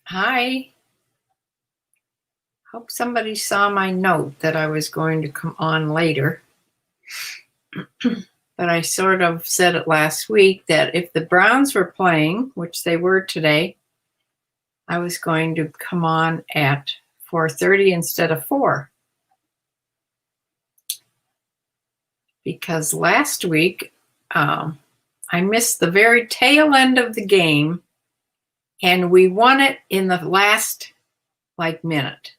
Hi. Hope somebody saw my note that I was going to come on later. But I sort of said it last week that if the Browns were playing, which they were today, I was going to come on at 4:30 instead of 4. Because last week I missed the very tail end of the game, and we won it in the last minute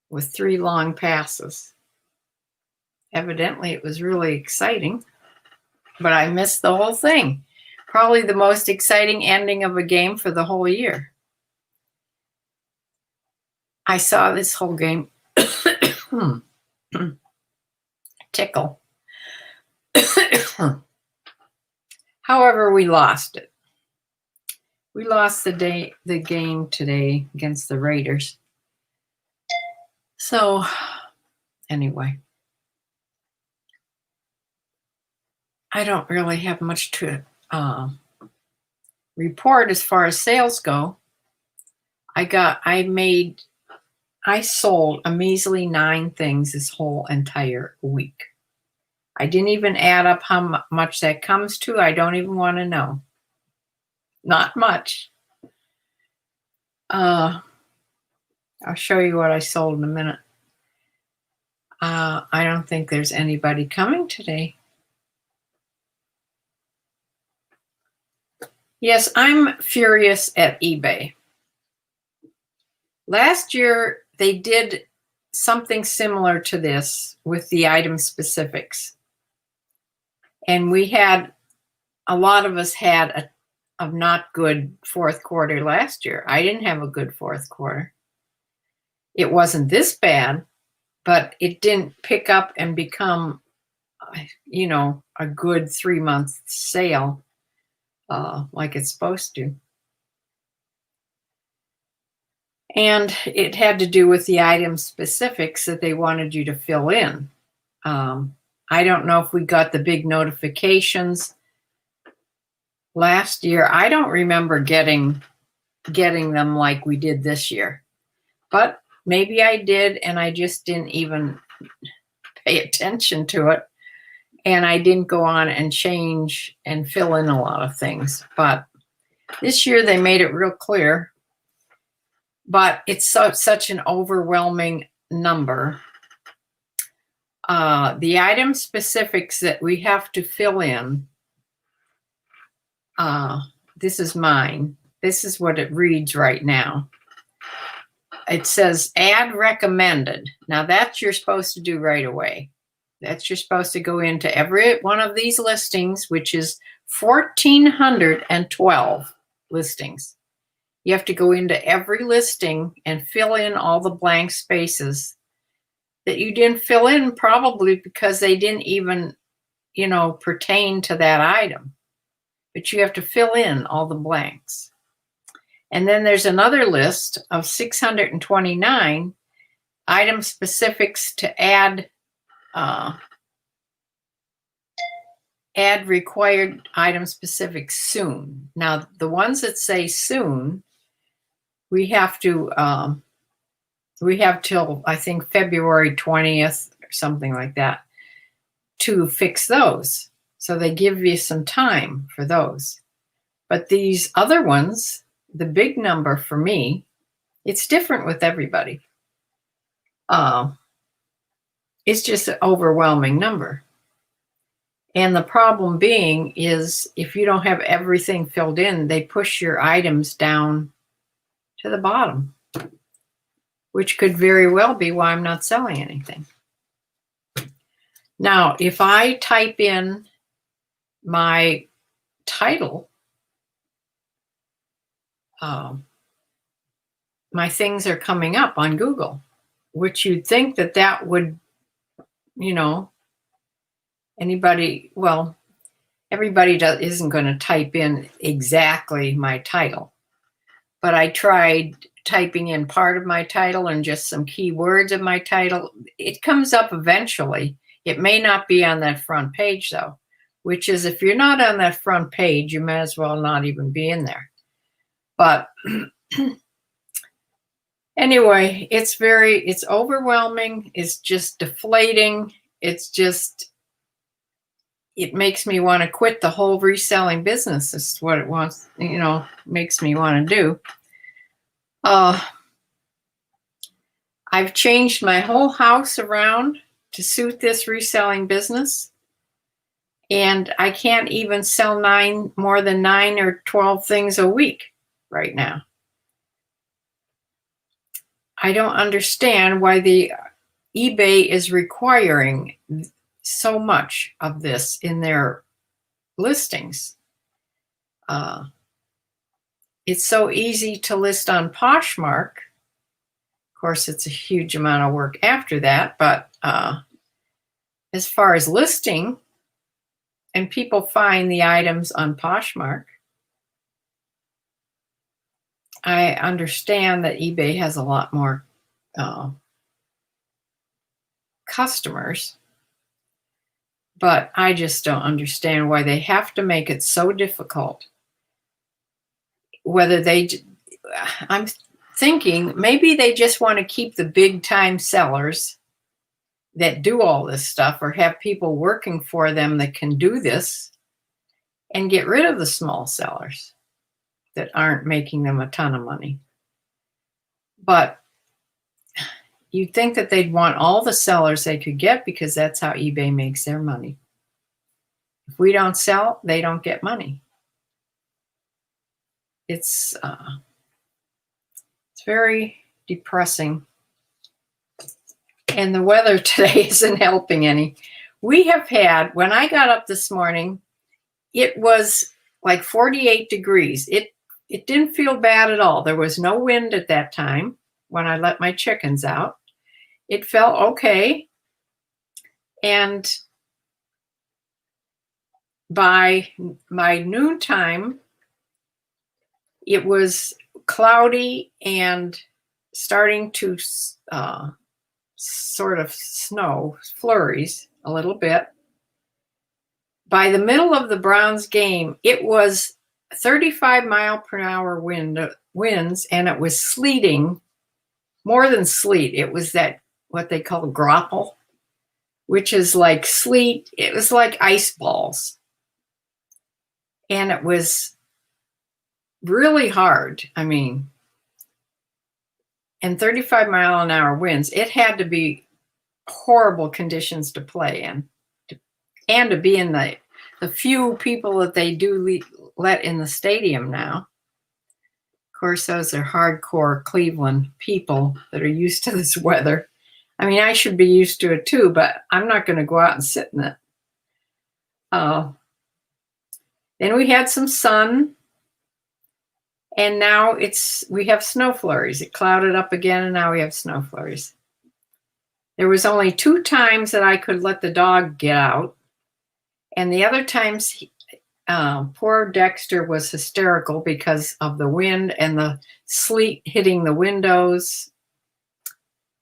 with 3 long passes. Evidently, it was really exciting, but I missed the whole thing. Probably the most exciting ending of a game for the whole year. I saw this whole game. Tickle. However, we lost it. We lost the game today against the Raiders. So, anyway. I don't really have much to report as far as sales go. I sold a measly 9 things this whole entire week. I didn't even add up how much that comes to. I don't even want to know. Not much. I'll show you what I sold in a minute. I don't think there's anybody coming today. Yes, I'm furious at eBay. Last year, they did something similar to this with the item specifics. And a lot of us had a not good fourth quarter last year. I didn't have a good fourth quarter. It wasn't this bad, but it didn't pick up and become, a good 3-month sale like it's supposed to. And it had to do with the item specifics that they wanted you to fill in. I don't know if we got the big notifications last year. I don't remember getting them like we did this year. But maybe I did, and I just didn't even pay attention to it. And I didn't go on and change and fill in a lot of things. But this year they made it real clear. But it's such an overwhelming number. The item specifics that we have to fill in, this is mine. This is what it reads right now. It says add recommended. Now that you're supposed to do right away. You're supposed to go into every one of these listings, which is 1,412 listings. You have to go into every listing and fill in all the blank spaces that you didn't fill in, probably because they didn't even, pertain to that item. But you have to fill in all the blanks. And then there's another list of 629 item specifics to add required item specifics soon. Now, the ones that say soon, we have till, I think, February 20th or something like that to fix those. So they give you some time for those. But these other ones, the big number for me, it's different with everybody. It's just an overwhelming number. And the problem being is if you don't have everything filled in, they push your items down to the bottom, which could very well be why I'm not selling anything. Now, if I type in my title, my things are coming up on Google, which you'd think that would, everybody isn't going to type in exactly my title. But I tried typing in part of my title and just some keywords of my title. It comes up eventually. It may not be on that front page, though, which is if you're not on that front page, you might as well not even be in there. But anyway, it's overwhelming. It's just deflating. It makes me want to quit the whole reselling business. Is what it wants, makes me want to do. I've changed my whole house around to suit this reselling business. And I can't even sell more than 9 or 12 things a week right now. I don't understand why the eBay is requiring so much of this in their listings. It's so easy to list on Poshmark. Of course, it's a huge amount of work after that, but as far as listing, and people find the items on Poshmark, I understand that eBay has a lot more customers, but I just don't understand why they have to make it so difficult. I'm thinking maybe they just want to keep the big time sellers that do all this stuff, or have people working for them that can do this, and get rid of the small sellers that aren't making them a ton of money. But you'd think that they'd want all the sellers they could get, because that's how eBay makes their money. If we don't sell, they don't get money. It's very depressing. And the weather today isn't helping any. We have had, when I got up this morning, it was like 48 degrees. It didn't feel bad at all. There was no wind at that time when I let my chickens out. It felt okay. And by my noontime, it was cloudy and starting to sort of snow, flurries a little bit. By the middle of the Browns game, it was 35-mile-per-hour winds, and it was sleeting, more than sleet. It was that, what they call grapple, which is like sleet. It was like ice balls. And it was really hard. I mean, and 35-mile-an-hour winds, it had to be horrible conditions to play in, and to be in the few people that they do let in the stadium now. Of course, those are hardcore Cleveland people that are used to this weather. I mean, I should be used to it too, but I'm not going to go out and sit in it. Then we had some sun, and now we have snow flurries. It clouded up again, and now we have snow flurries. There was only 2 times that I could let the dog get out, and the other times, poor Dexter was hysterical because of the wind and the sleet hitting the windows.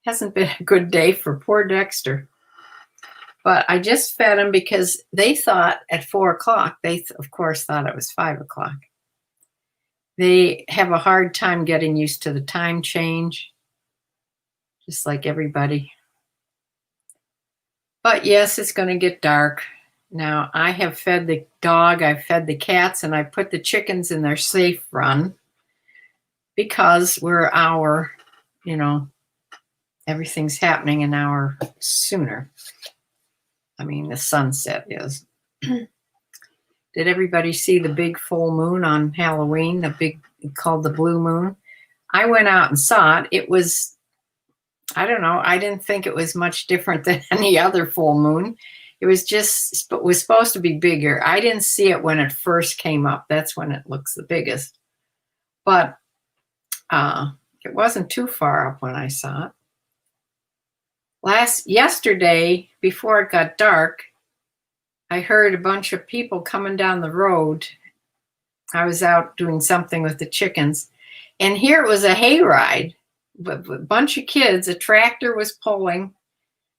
Hasn't been a good day for poor Dexter. But I just fed him because they thought at 4 o'clock, they of course thought it was 5 o'clock. They have a hard time getting used to the time change, just like everybody. But yes, it's going to get dark. Now, I have fed the dog, I've fed the cats, and I put the chickens in their safe run, because we're an hour, everything's happening an hour sooner. I mean, the sunset is. Did everybody see the big full moon on Halloween, called the blue moon? I went out and saw it. It was, I don't know, I didn't think it was much different than any other full moon. It was supposed to be bigger. I didn't see it when it first came up. That's when it looks the biggest. But it wasn't too far up when I saw it. Yesterday, before it got dark, I heard a bunch of people coming down the road. I was out doing something with the chickens, and here it was a hayride. A bunch of kids. A tractor was pulling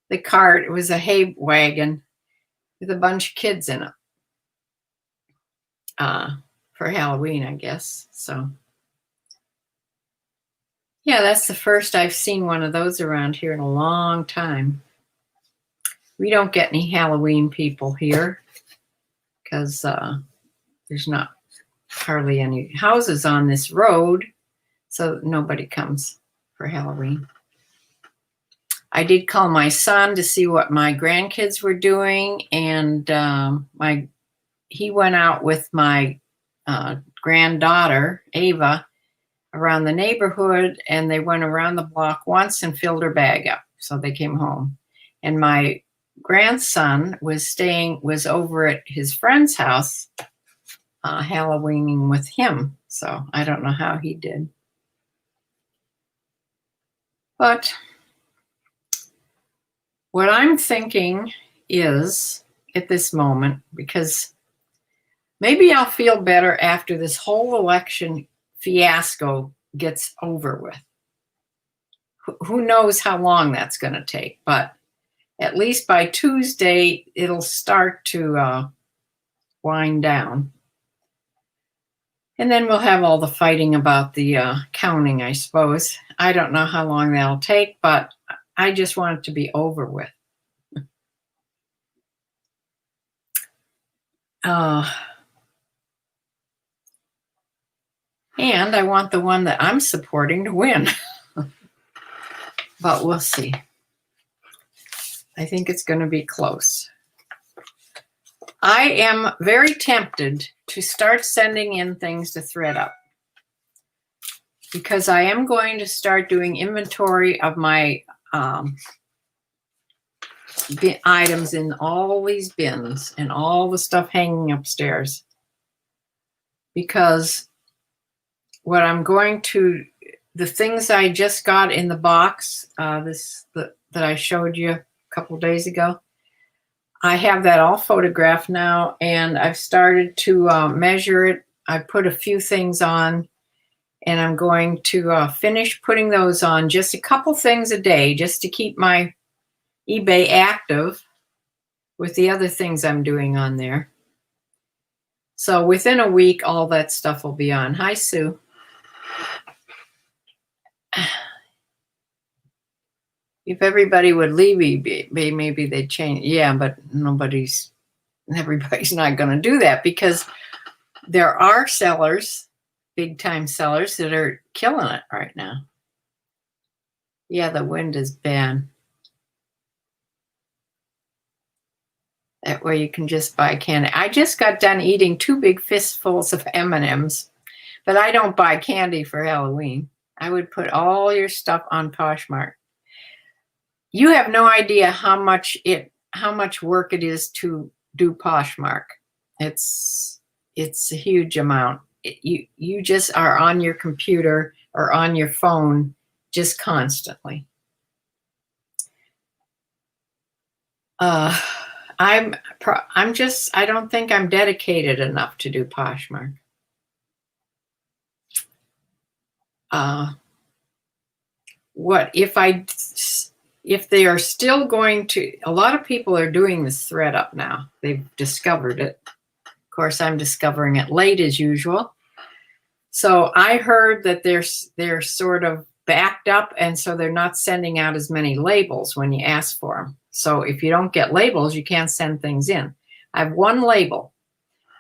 the cart. It was a hay wagon with a bunch of kids in it for Halloween, I guess. So Yeah, that's the first I've seen one of those around here in a long time. We don't get any Halloween people here because there's not hardly any houses on this road, so nobody comes for Halloween. I did call my son to see what my grandkids were doing, and he went out with my granddaughter, Ava, around the neighborhood, and they went around the block once and filled her bag up. So they came home. And my grandson was over at his friend's house Halloweening with him. So I don't know how he did. But what I'm thinking is, at this moment, because maybe I'll feel better after this whole election fiasco gets over with. Who knows how long that's going to take, but at least by Tuesday, it'll start to wind down. And then we'll have all the fighting about the counting, I suppose. I don't know how long that'll take, but I just want it to be over with. And I want the one that I'm supporting to win. But we'll see. I think it's going to be close. I am very tempted to start sending in things to ThreadUp because I am going to start doing inventory of my items in all these bins and all the stuff hanging upstairs. Because what I'm going to, the things I just got in the box, that I showed you a couple days ago, I have that all photographed now, and I've started to measure it. I put a few things on, and I'm going to finish putting those on, just a couple things a day, just to keep my eBay active with the other things I'm doing on there. So within a week, all that stuff will be on. Hi, Sue. If everybody would leave eBay, maybe they'd change. Yeah, but everybody's not going to do that because there are sellers, big time sellers, that are killing it right now. Yeah, the wind is bad. That way you can just buy candy. I just got done eating 2 big fistfuls of M&Ms, but I don't buy candy for Halloween. I would put all your stuff on Poshmark. You have no idea how much work it is to do Poshmark. It's a huge amount. You just are on your computer or on your phone just constantly. I don't think I'm dedicated enough to do Poshmark. If they are still going to, a lot of people are doing this ThreadUp now. They've discovered it. Of course, I'm discovering it late as usual. So I heard that they're sort of backed up, and so they're not sending out as many labels when you ask for them. So if you don't get labels, you can't send things in. I have 1 label.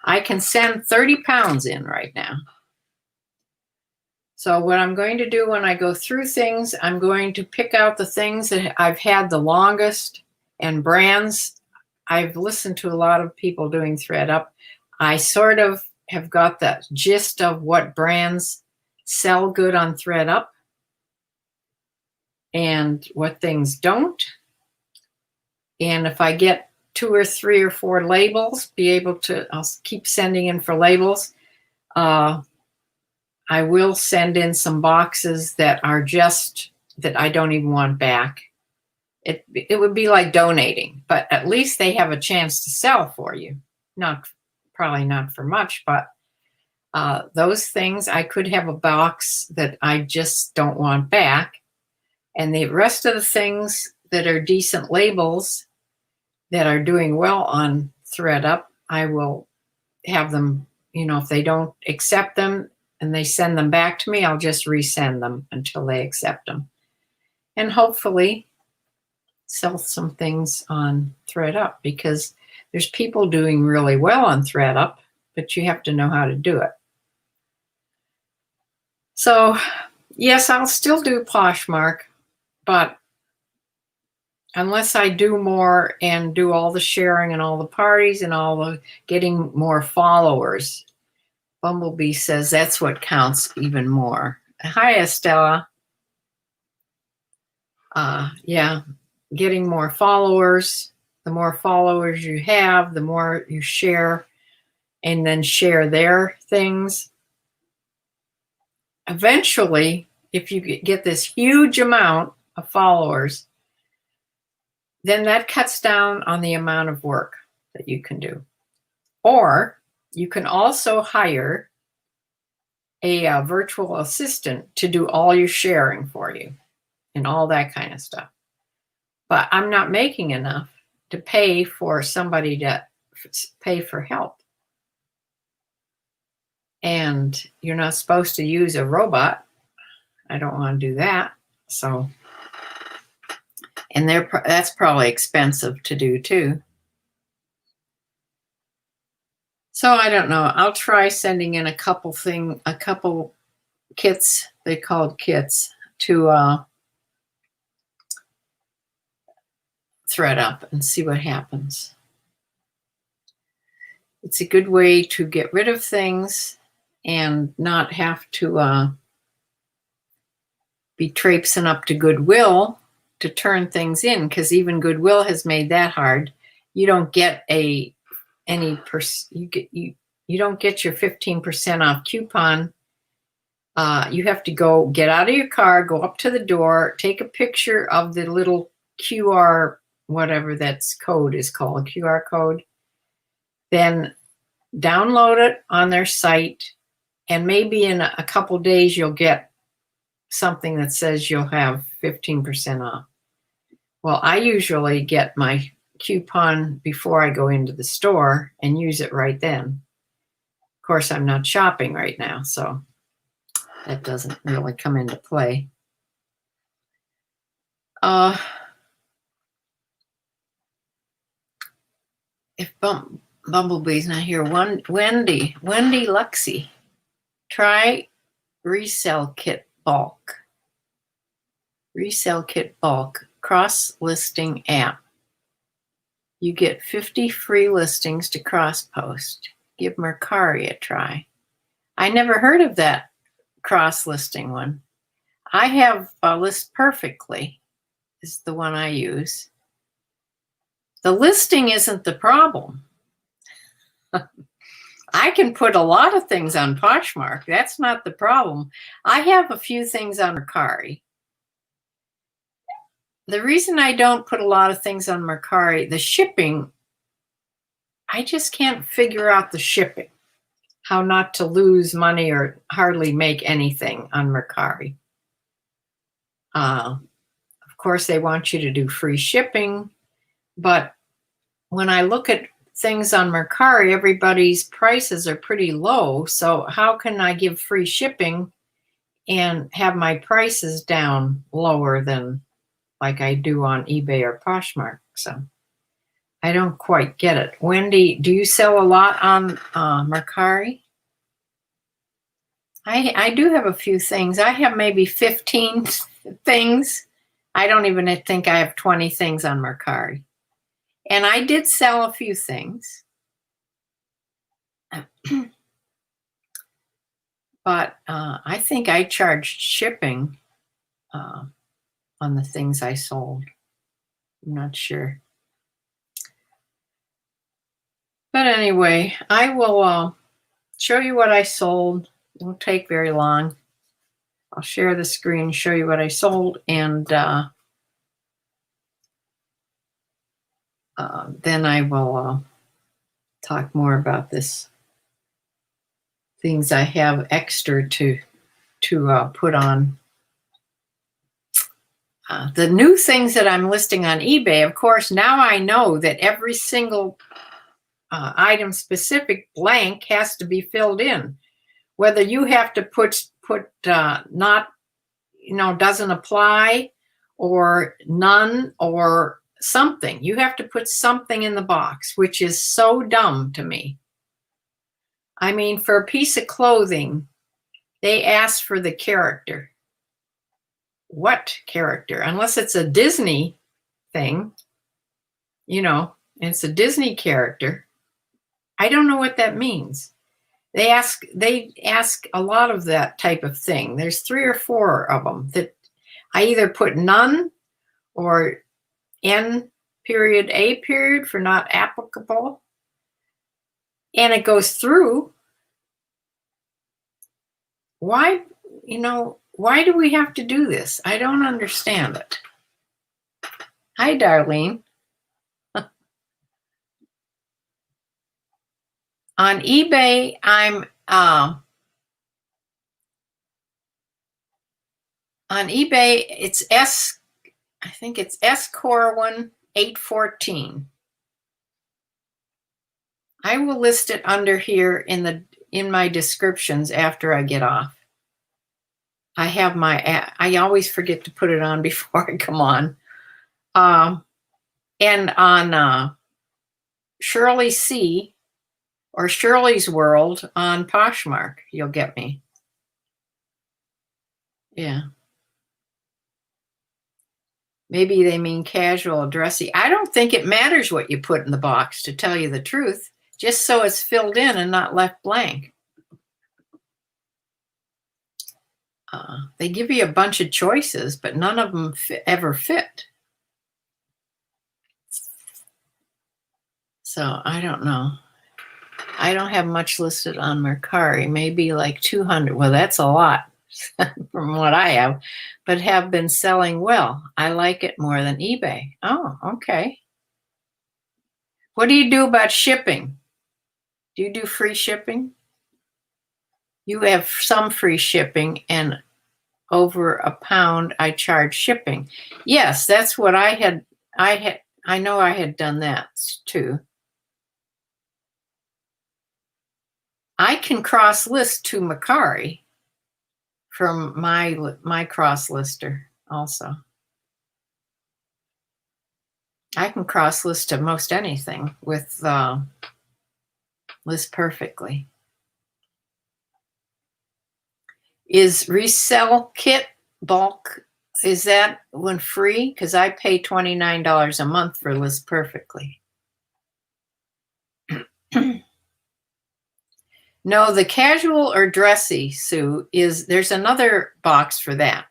I can send 30 pounds in right now. So what I'm going to do when I go through things, I'm going to pick out the things that I've had the longest and brands. I've listened to a lot of people doing ThreadUp. I sort of have got the gist of what brands sell good on ThreadUp and what things don't. And if I get 2 or 3 or 4 labels, I'll keep sending in for labels. I will send in some boxes that are just that I don't even want back. It would be like donating, but at least they have a chance to sell for you. Probably not for much, but those things, I could have a box that I just don't want back. And the rest of the things that are decent labels that are doing well on ThreadUp, I will have them, if they don't accept them, and they send them back to me, I'll just resend them until they accept them. And hopefully sell some things on ThreadUp, because there's people doing really well on ThreadUp, but you have to know how to do it. So yes, I'll still do Poshmark, but unless I do more and do all the sharing and all the parties and all the getting more followers, Bumblebee says that's what counts even more. Hi, Estella. Yeah, getting more followers. The more followers you have, the more you share and then share their things. Eventually, if you get this huge amount of followers, then that cuts down on the amount of work that you can do. Or you can also hire a virtual assistant to do all your sharing for you and all that kind of stuff. But I'm not making enough to pay for somebody to pay for help. And you're not supposed to use a robot. I don't want to do that. So, and that's probably expensive to do too. So I don't know. I'll try sending in a couple kits, they called kits, to ThreadUp and see what happens. It's a good way to get rid of things and not have to be traipsing up to Goodwill to turn things in, because even Goodwill has made that hard. You don't get you don't get your 15% off coupon. You have to go get out of your car, go up to the door, take a picture of the little QR, whatever that's code is called, QR code, then download it on their site, and maybe in a couple days you'll get something that says you'll have 15% off. Well, I usually get my coupon before I go into the store and use it right then. Of course, I'm not shopping right now, so that doesn't really come into play. If Bumblebee's not here, Wendy Luxie, try Resale Kit Bulk. Resale Kit Bulk cross-listing app. You get 50 free listings to cross-post. Give Mercari a try. I never heard of that cross-listing one. I have List Perfectly is the one I use. The listing isn't the problem. I can put a lot of things on Poshmark. That's not the problem. I have a few things on Mercari. The reason I don't put a lot of things on Mercari, the shipping, I just can't figure out the shipping, how not to lose money or hardly make anything on Mercari. Of course, they want you to do free shipping, but when I look at things on Mercari, everybody's prices are pretty low. So how can I give free shipping and have my prices down lower than like I do on eBay or Poshmark? So I don't quite get it. Wendy, do you sell a lot on Mercari? I do have a few things. I have maybe 15 things. I don't even think I have 20 things on Mercari. And I did sell a few things. But I think I charged shipping on the things I sold. I'm not sure. But anyway, I will show you what I sold. It won't take very long. I'll share the screen, show you what I sold, and then I will talk more about this. Things I have extra to put on. The new things that I'm listing on eBay, of course, now I know that every single item specific blank has to be filled in. whether you have to put not, doesn't apply or none or something. You have to put something in the box, which is so dumb to me. I mean, for a piece of clothing, they ask for the character. What character? Unless it's a Disney thing, it's a Disney character. I don't know what that means. They ask a lot of that type of thing. There's 3 or 4 of them that I either put none or N period, A period for not applicable. And it goes through. Why, why do we have to do this? I don't understand it. Hi, Darlene. On eBay, I'm on eBay, it's I think it's S-Core 814. I will list it under here in my descriptions after I get off. I have I always forget to put it on before I come on. And on Shirley C. or Shirley's World on Poshmark, you'll get me. Yeah. Maybe they mean casual, dressy. I don't think it matters what you put in the box, to tell you the truth, just so it's filled in and not left blank. They give you a bunch of choices, but none of them ever fit. So I don't know. I don't have much listed on Mercari, maybe like 200. Well, that's a lot from what I have, but have been selling well. I like it more than eBay. Oh, okay. What do you do about shipping? Do you do free shipping? You have some free shipping, and over £1 I charge shipping. Yes, that's what I know I had done that too. I can cross list to Mercari from my cross lister also. I can cross list to most anything with List Perfectly. Is resell kit bulk, is that one free? Because I pay $29 a month for List Perfectly. No, the casual or dressy, Sue, there's another box for that.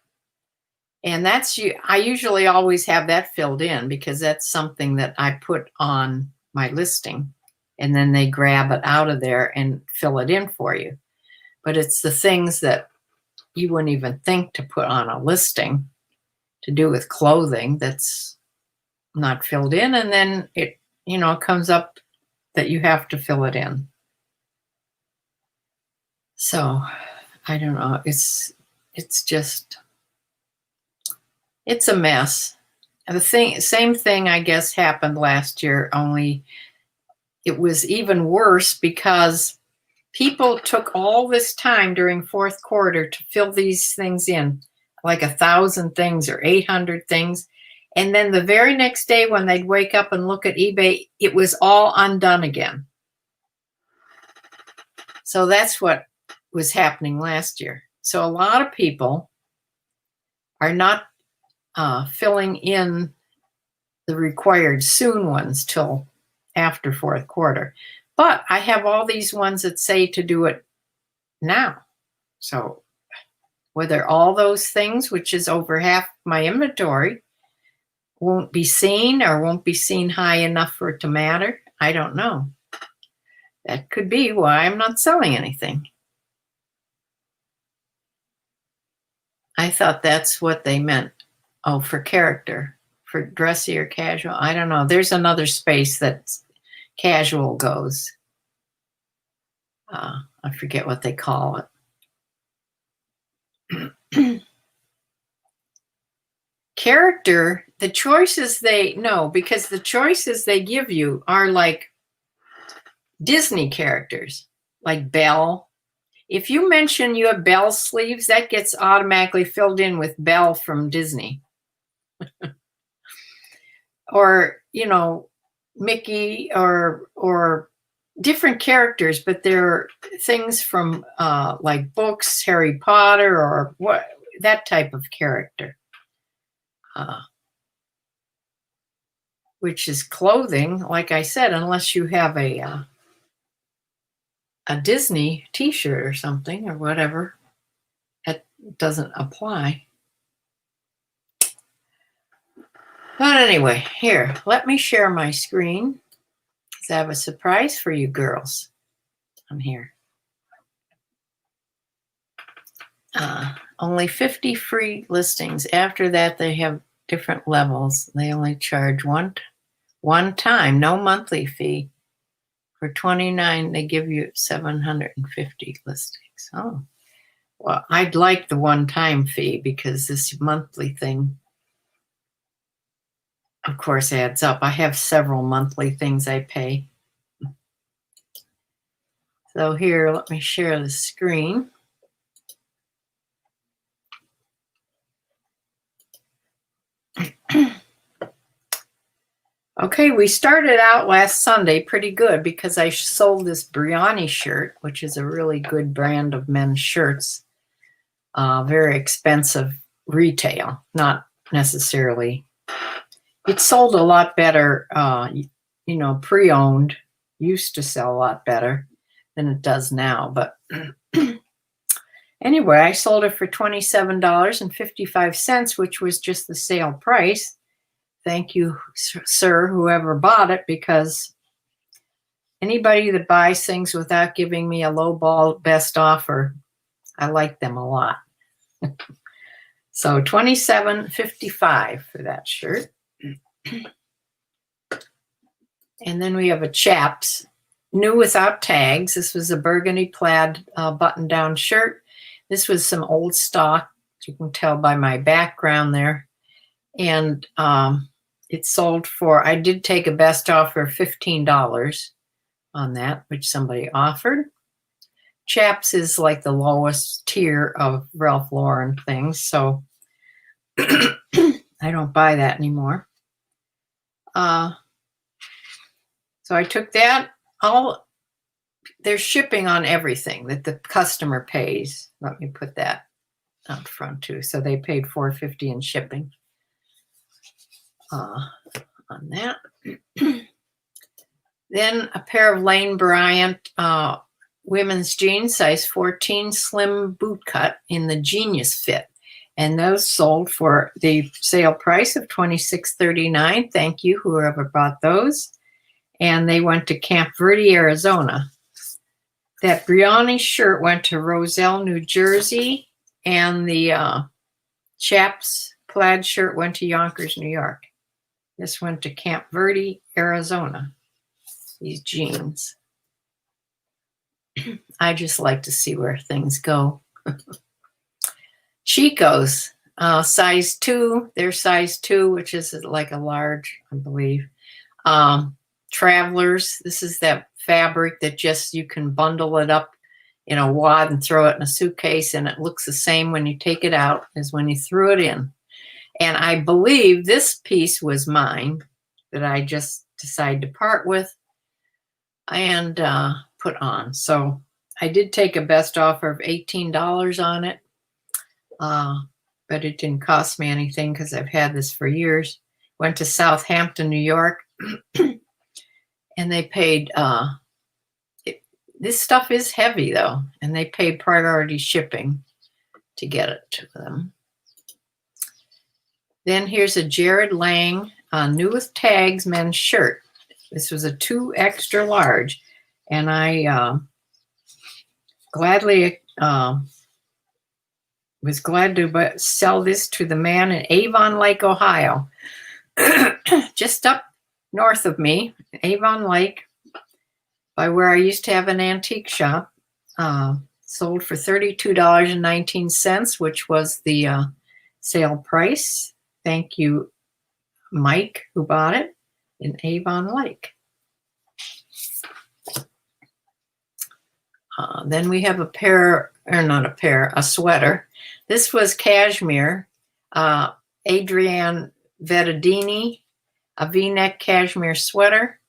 And I usually always have that filled in because that's something that I put on my listing, and then they grab it out of there and fill it in for you. But it's the things that you wouldn't even think to put on a listing to do with clothing that's not filled in. And then it, comes up that you have to fill it in. So I don't know. It's a mess. And same thing, I guess, happened last year, only it was even worse because people took all this time during fourth quarter to fill these things in, like 1,000 things or 800 things. And then the very next day when they'd wake up and look at eBay, it was all undone again. So that's what was happening last year. So a lot of people are not filling in the required soon ones till after fourth quarter. But I have all these ones that say to do it now. So whether all those things, which is over half my inventory, won't be seen or won't be seen high enough for it to matter, I don't know. That could be why I'm not selling anything. I thought that's what they meant. Oh, for character, for dressy or casual. I don't know. There's another space that casual goes. I forget what they call it. Character, the choices because the choices they give you are like Disney characters, like Belle. If you mention you have Belle sleeves, that gets automatically filled in with Belle from Disney. Or, you know, Mickey or different characters, but they're things from like books, Harry Potter, or what, that type of character. Which is clothing, like I said, unless you have a Disney t-shirt or something or whatever, that doesn't apply. But anyway, here, let me share my screen because I have a surprise for you girls. I'm here. Only 50 free listings. After that, they have different levels. They only charge one time, no monthly fee. For $29, they give you 750 listings. Oh, well, I'd like the one-time fee because this monthly thing, of course, adds up. I have several monthly things I pay. So here, let me share the screen. Okay, we started out last Sunday pretty good because I sold this Brioni shirt, which is a really good brand of men's shirts. Very expensive retail, not necessarily. It sold a lot better, you know, pre-owned. Used to sell a lot better than it does now. But anyway, I sold it for $27.55, which was just the sale price. Thank you, sir, whoever bought it, because anybody that buys things without giving me a low-ball best offer, I like them a lot. So $27.55 for that shirt. And then we have a Chaps, new without tags. This was a burgundy plaid button-down shirt. This was some old stock, as you can tell by my background there. And it sold for, I did take a best offer of $15 on that, which somebody offered. Chaps is like the lowest tier of Ralph Lauren things, so I don't buy that anymore. So I took that. There's shipping on everything that the customer pays. Let me put that out front too. So they paid $4.50 in shipping. On that. Then a pair of Lane Bryant women's jeans, size 14, slim boot cut in the Genius fit. And those sold for the sale price of $26.39. Thank you, whoever bought those. And they went to Camp Verde, Arizona. That Brioni shirt went to Roselle, New Jersey. And the Chaps plaid shirt went to Yonkers, New York. This went to Camp Verde, Arizona, these jeans. I just like to see where things go. Chico's, size 2, they're size 2, which is like a large, I believe. Travelers, this is that fabric that just, you can bundle it up in a wad and throw it in a suitcase, and it looks the same when you take it out as when you threw it in. And I believe this piece was mine that I just decided to part with and put on. So I did take a best offer of $18 on it, but it didn't cost me anything because I've had this for years. Went to Southampton, New York, and they paid, this stuff is heavy though, and they paid priority shipping to get it to them. Then here's a Jared Lang new with tags men's shirt. This was a 2 extra large, and I gladly was glad to sell this to the man in Avon Lake, Ohio, just up north of me, Avon Lake, by where I used to have an antique shop. Sold for $32.19, which was the sale price. Thank you, Mike, who bought it in Avon Lake. Then we have a pair, or not a pair, a sweater. This was cashmere, Adrienne Vettadini, a V-neck cashmere sweater.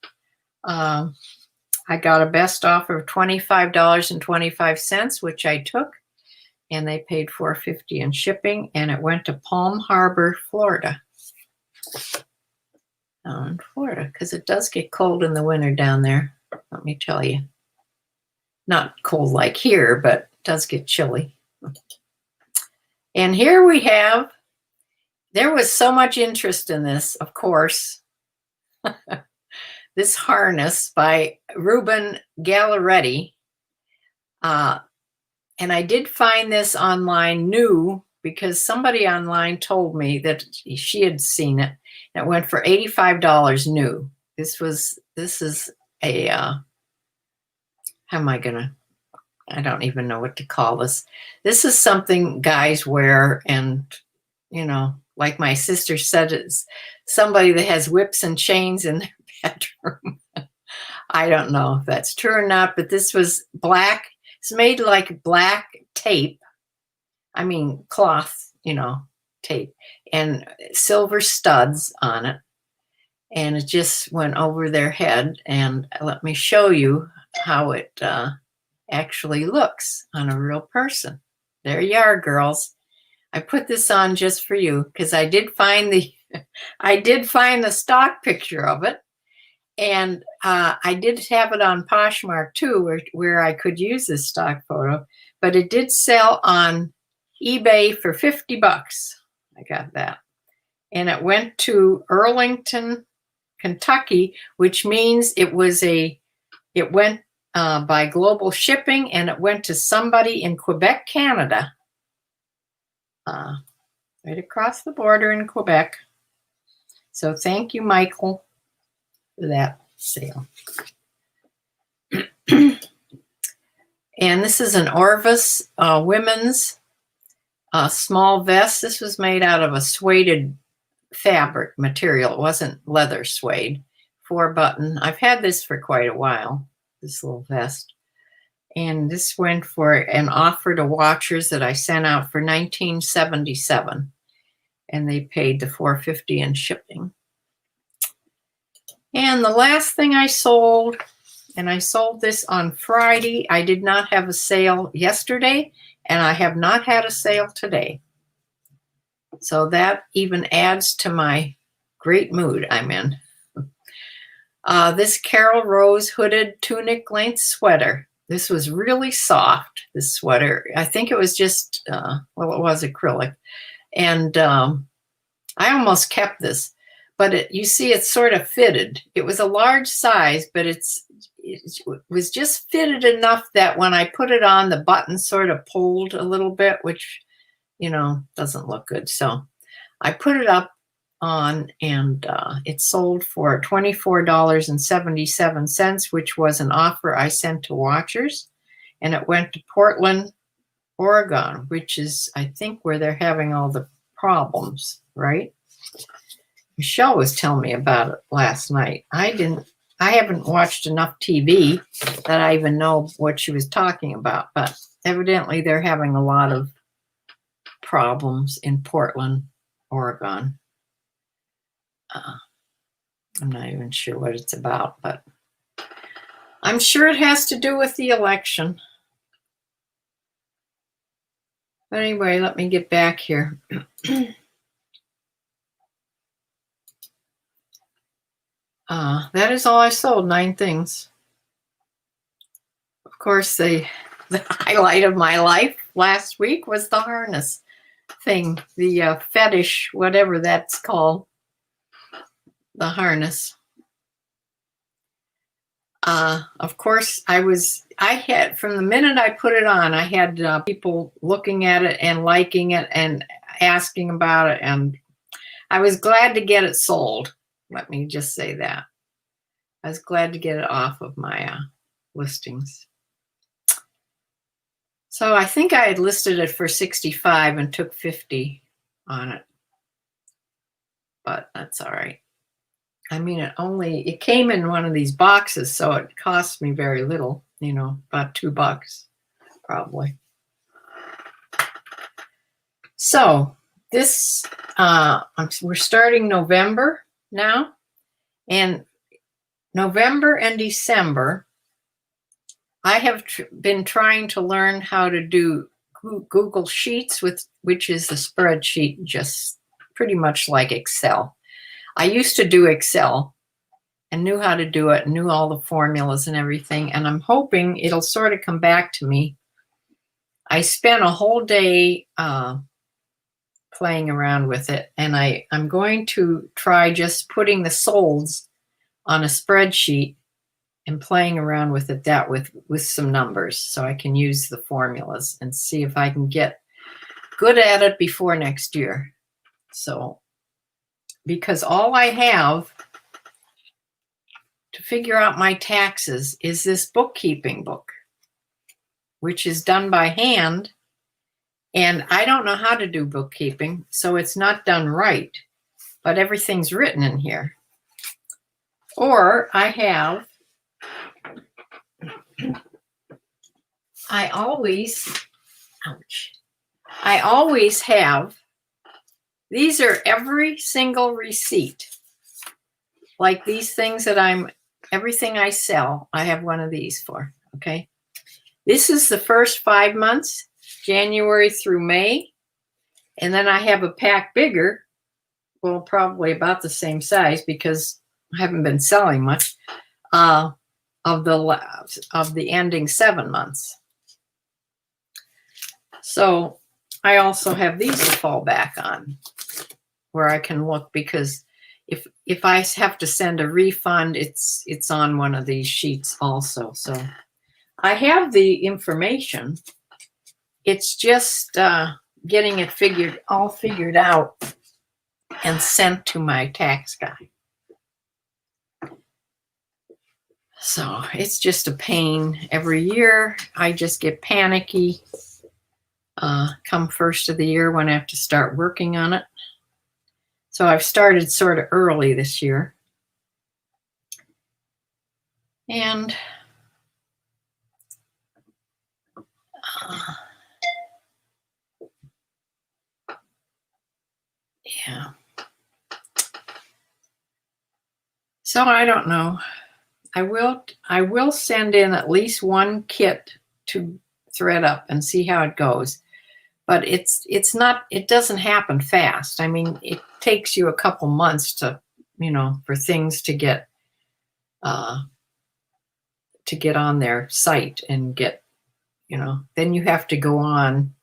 I got a best offer of $25.25, which I took, and they paid $4.50 in shipping, and it went to Palm Harbor, Florida. In Florida, because it does get cold in the winter down there, let me tell you. Not cold like here, but it does get chilly. And here we have, there was so much interest in this, of course. This harness by Ruben Galleretti. And I did find this online new because somebody online told me that she had seen it. And it went for $85 new. This is a, how am I gonna, I don't even know what to call this. This is something guys wear, and, you know, like my sister said, it's somebody that has whips and chains in their bedroom. I don't know if that's true or not, but this was black. It's made like black tape. I mean, cloth, you know, tape, and silver studs on it. And it just went over their head. And let me show you how it actually looks on a real person. There you are, girls. I put this on just for you because I did find the stock picture of it, and I did have it on Poshmark too, where I could use this stock photo. But it did sell on eBay for $50. I got that, and it went to Arlington, Kentucky, which means it went by global shipping, and it went to somebody in Quebec, Canada. Right across the border in Quebec. So thank you, Michael, for that sale. And this is an Orvis women's small vest. This was made out of a suede fabric material. It wasn't leather suede. 4-button. I've had this for quite a while, this little vest. And this went for an offer to watchers that I sent out for $19.77. And they paid the $4.50 in shipping. And the last thing I sold, and I sold this on Friday. I did not have a sale yesterday, and I have not had a sale today. So that even adds to my great mood I'm in. This Carol Rose hooded tunic length sweater. This was really soft, this sweater. I think it was just, well, it was acrylic. And I almost kept this, but you see it's sort of fitted. It was a large size, but it was just fitted enough that when I put it on, the button sort of pulled a little bit, which, you know, doesn't look good. So I put it up on, and it sold for $24.77, which was an offer I sent to watchers, and it went to Portland, Oregon, which is, I think, where they're having all the problems, right? Michelle was telling me about it last night. I haven't watched enough TV that I even know what she was talking about, but evidently they're having a lot of problems in Portland, Oregon. I'm not even sure what it's about, but I'm sure it has to do with the election. But anyway, let me get back here. That is all I sold, 9 things. Of course, the highlight of my life last week was the harness thing, the fetish, whatever that's called, the harness. Of course, I had, from the minute I put it on, I had people looking at it and liking it and asking about it, and I was glad to get it sold. Let me just say that. I was glad to get it off of my listings. So I think I had listed it for $65 and took $50 on it. But that's all right. I mean, it came in one of these boxes, so it cost me very little. you know, about $2 probably. So this, we're starting November now, and November and December, I have been trying to learn how to do Google Sheets, which is a spreadsheet, just pretty much like Excel. I used to do Excel and knew how to do it, knew all the formulas and everything, and I'm hoping it'll sort of come back to me. I spent a whole day playing around with it, and I'm going to try just putting the solds on a spreadsheet and playing around with it with some numbers so I can use the formulas and see if I can get good at it before next year. So, because all I have to figure out my taxes is this bookkeeping book, which is done by hand, and I don't know how to do bookkeeping, so it's not done right, but everything's written in here. Or I always have, these are every single receipt. Like these things that everything I sell, I have one of these for, okay? This is the first 5 months, January through May. And then I have a pack bigger, well, probably about the same size because I haven't been selling much, of the ending 7 months. So I also have these to fall back on where I can look, because if I have to send a refund, it's on one of these sheets also. So I have the information. It's just getting it all figured out and sent to my tax guy. So it's just a pain every year. I just get panicky come first of the year when I have to start working on it. So I've started sort of early this year. And yeah. So I don't know. I will send in at least one kit to thread up and see how it goes. But it doesn't happen fast. I mean, it takes you a couple months to, for things to get on their site and get, then you have to go on.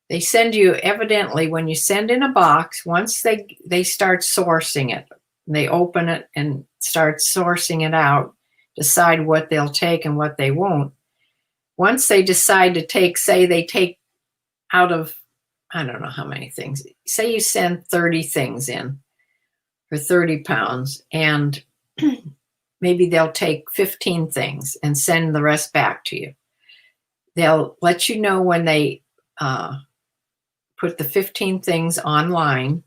They send you, evidently, when you send in a box, once they start sourcing it, they open it and start sourcing it out, decide what they'll take and what they won't. Once they decide to take, say they take out of, I don't know how many things, say you send 30 things in for 30 pounds, and maybe they'll take 15 things and send the rest back to you. They'll let you know when they put the 15 things online,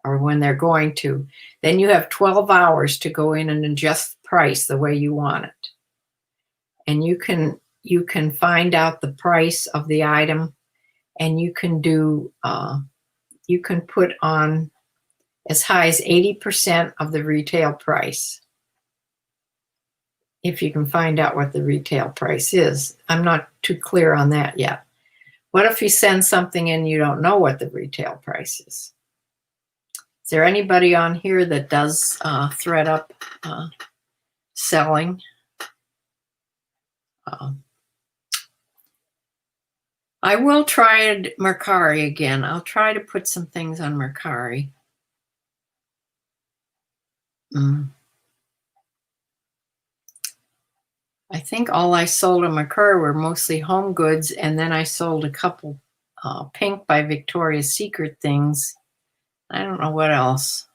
or when they're going to. Then you have 12 hours to go in and adjust the price the way you want it. And you can find out the price of the item, and you can do, you can put on as high as 80% of the retail price, if you can find out what the retail price is. I'm not too clear on that yet. What if you send something in you don't know what the retail price is? Is there anybody on here that does thread up selling? I will try Mercari again. I'll try to put some things on Mercari. I think all I sold on Mercari were mostly home goods, and then I sold a couple Pink by Victoria's Secret things. I don't know what else.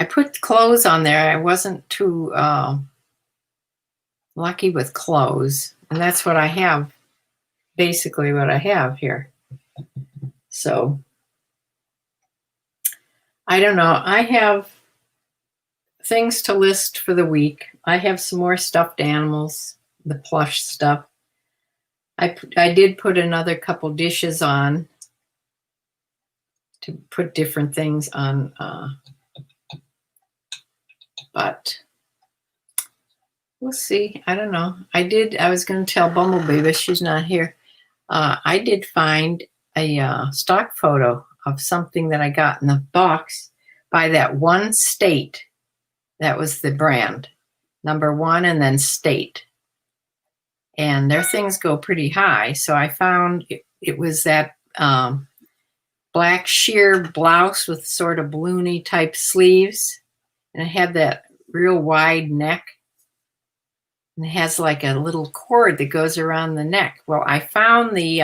I put clothes on there. I wasn't too lucky with clothes, and that's what I have, basically what I have here. So I don't know. I have things to list for the week. I have some more stuffed animals. the plush stuff. I did put another couple dishes on to put different things on, but we'll see. I don't know. I was going to tell Bumblebee, but she's not here. I did find a stock photo of something that I got in the box by that one State. That was the brand, number one, and then State. And their things go pretty high. So I found it was that black sheer blouse with sort of balloony type sleeves. And it had that real wide neck. And it has like a little cord that goes around the neck. Well, I found the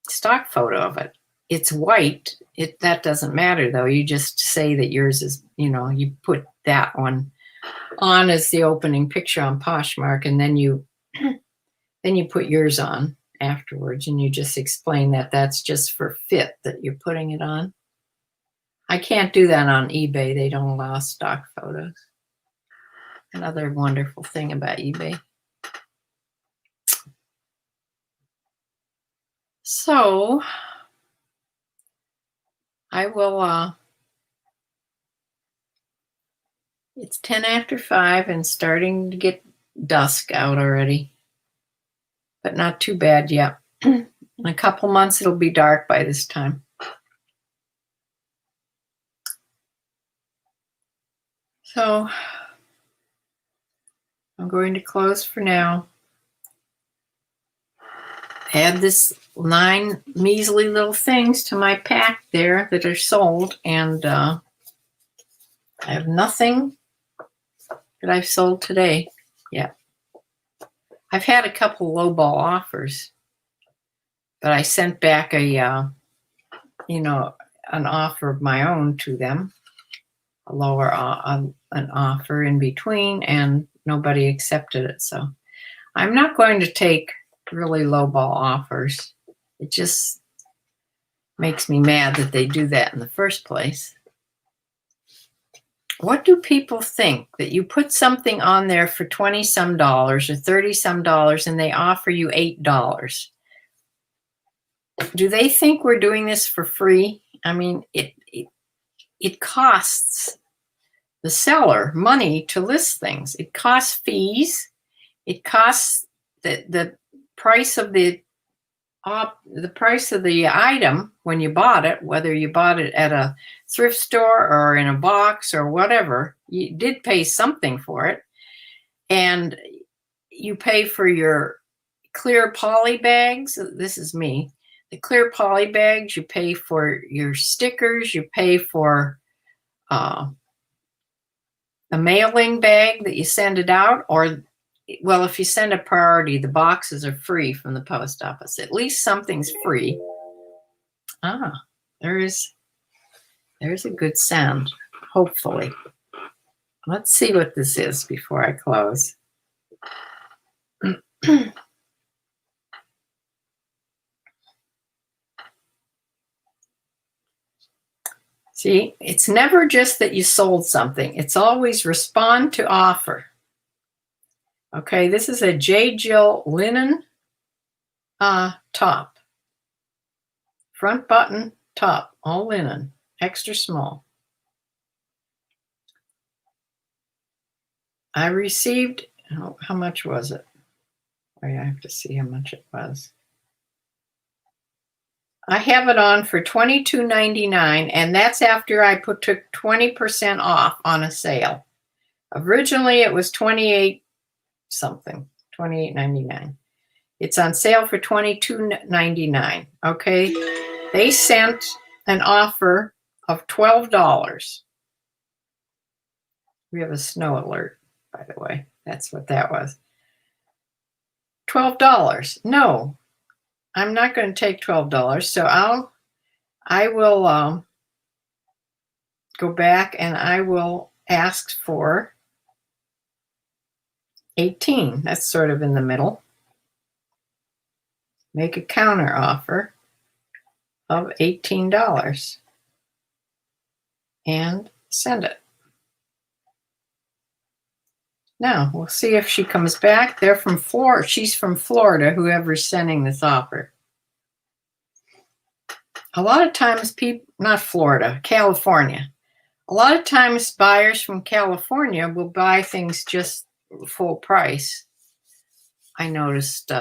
stock photo of it. It's white. That doesn't matter though. You just say that yours is, you put that one on as the opening picture on Poshmark, and then you put yours on afterwards, and you just explain that that's just for fit that you're putting it on. I can't do that on eBay. They don't allow stock photos. Another wonderful thing about eBay. So I will, it's 10 after 5 and starting to get dusk out already, but not too bad yet. In a couple months, it'll be dark by this time. So I'm going to close for now. Add this 9 measly little things to my pack there that are sold, and I have nothing that I've sold today yet. I've had a couple lowball offers, but I sent back an offer of my own to them, a lower an offer in between, and nobody accepted it. So I'm not going to take really lowball offers. It just makes me mad that they do that in the first place. What do people think that you put something on there for $20 some or $30 some and they offer you $8? Do they think we're doing this for free? I mean, it costs the seller money to list things. It costs fees. It costs the price of the price of the item when you bought it, whether you bought it at a thrift store or in a box or whatever. You did pay something for it, and you pay for your clear poly bags. This is me. The clear poly bags, you pay for your stickers, you pay for a mailing bag that you send it out, or, well, if you send a priority, the boxes are free from the post office. At least something's free. There's a good sound, hopefully. Let's see what this is before I close. See, it's never just that you sold something. It's always respond to offer. Okay, this is a J. Jill linen top. Front button top, all linen, extra small. I received, how much was it? I have to see how much it was. I have it on for $22.99, and that's after I took 20% off on a sale. Originally, it was $28 something, $28.99. It's on sale for $22.99. Okay, they sent an offer of $12. We have a snow alert, by the way. That's what that was. $12. No. I'm not going to take $12, so I will go back and I will ask for $18. That's sort of in the middle. Make a counter offer of $18 and send it. Now, we'll see if she comes back. They're from Florida. She's from Florida, whoever's sending this offer. A lot of times not Florida, California. A lot of times buyers from California will buy things just full price. I noticed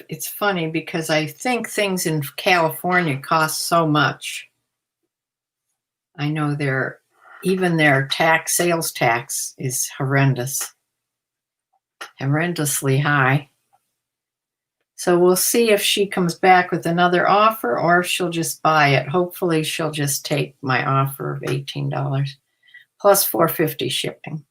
it's funny because I think things in California cost so much. I know even their sales tax is horrendously high. So we'll see if she comes back with another offer or if she'll just buy it. Hopefully she'll just take my offer of $18 plus $4.50 shipping.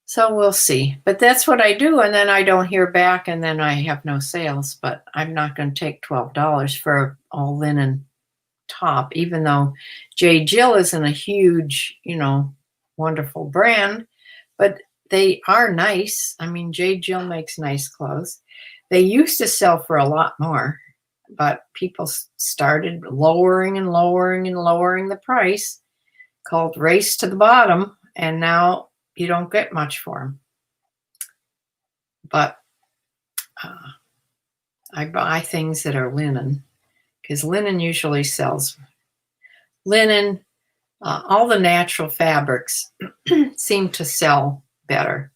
So we'll see. But that's what I do, and then I don't hear back, and then I have no sales. But I'm not going to take $12 for an all linen top, even though J. Jill isn't a huge, wonderful brand, but they are nice. I mean, J. Jill makes nice clothes. They used to sell for a lot more, but people started lowering and lowering and lowering the price, called Race to the Bottom, and now you don't get much for them. But I buy things that are linen, because linen usually sells. Linen, all the natural fabrics seem to sell better.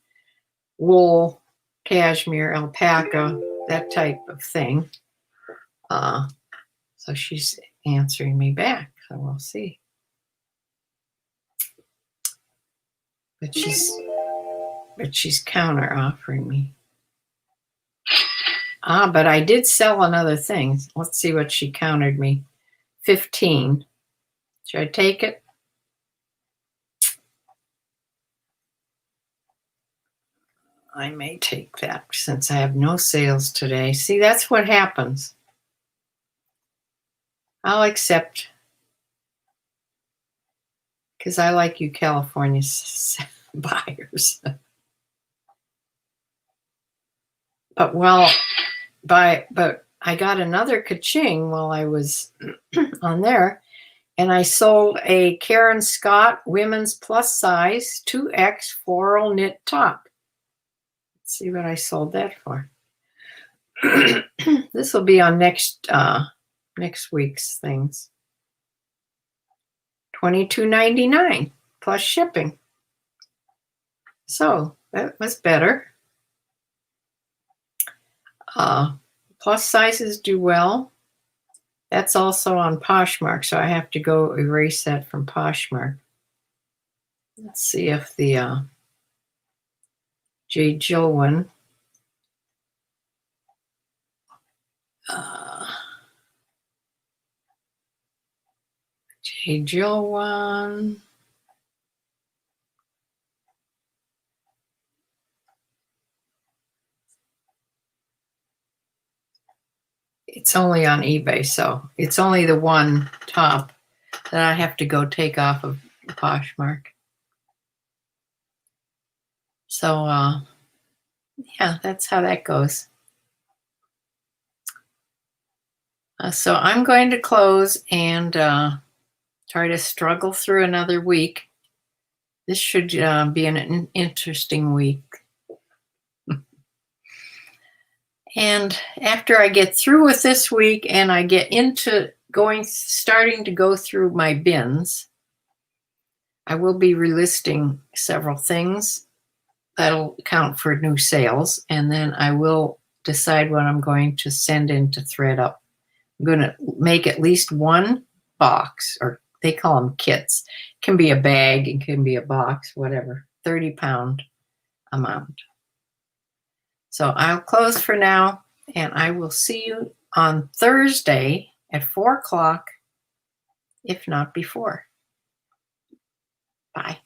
Wool, cashmere, alpaca, that type of thing. So she's answering me back, so we'll see. But she's counter offering me. But I did sell another thing. Let's see what she countered me. 15. Should I take it? I may take that since I have no sales today. See, that's what happens. I'll accept, because I like you California buyers. But I got another ka-ching while I was on there, and I sold a Karen Scott women's plus size 2X floral knit top. Let's see what I sold that for. This will be on next week's things. $22.99 plus shipping. So that was better. Plus sizes do well. That's also on Poshmark, so I have to go erase that from Poshmark. Let's see if the J. Jill one. J. Jill one. It's only on eBay, so it's only the one top that I have to go take off of Poshmark. So, yeah, that's how that goes. So I'm going to close and try to struggle through another week. This should be an interesting week. And after I get through with this week and I get into starting to go through my bins, I will be relisting several things that'll count for new sales. And then I will decide what I'm going to send into ThreadUp. I'm going to make at least one box, or they call them kits. It can be a bag, it can be a box, whatever, 30-pound amount. So I'll close for now, and I will see you on Thursday at 4 o'clock, if not before. Bye.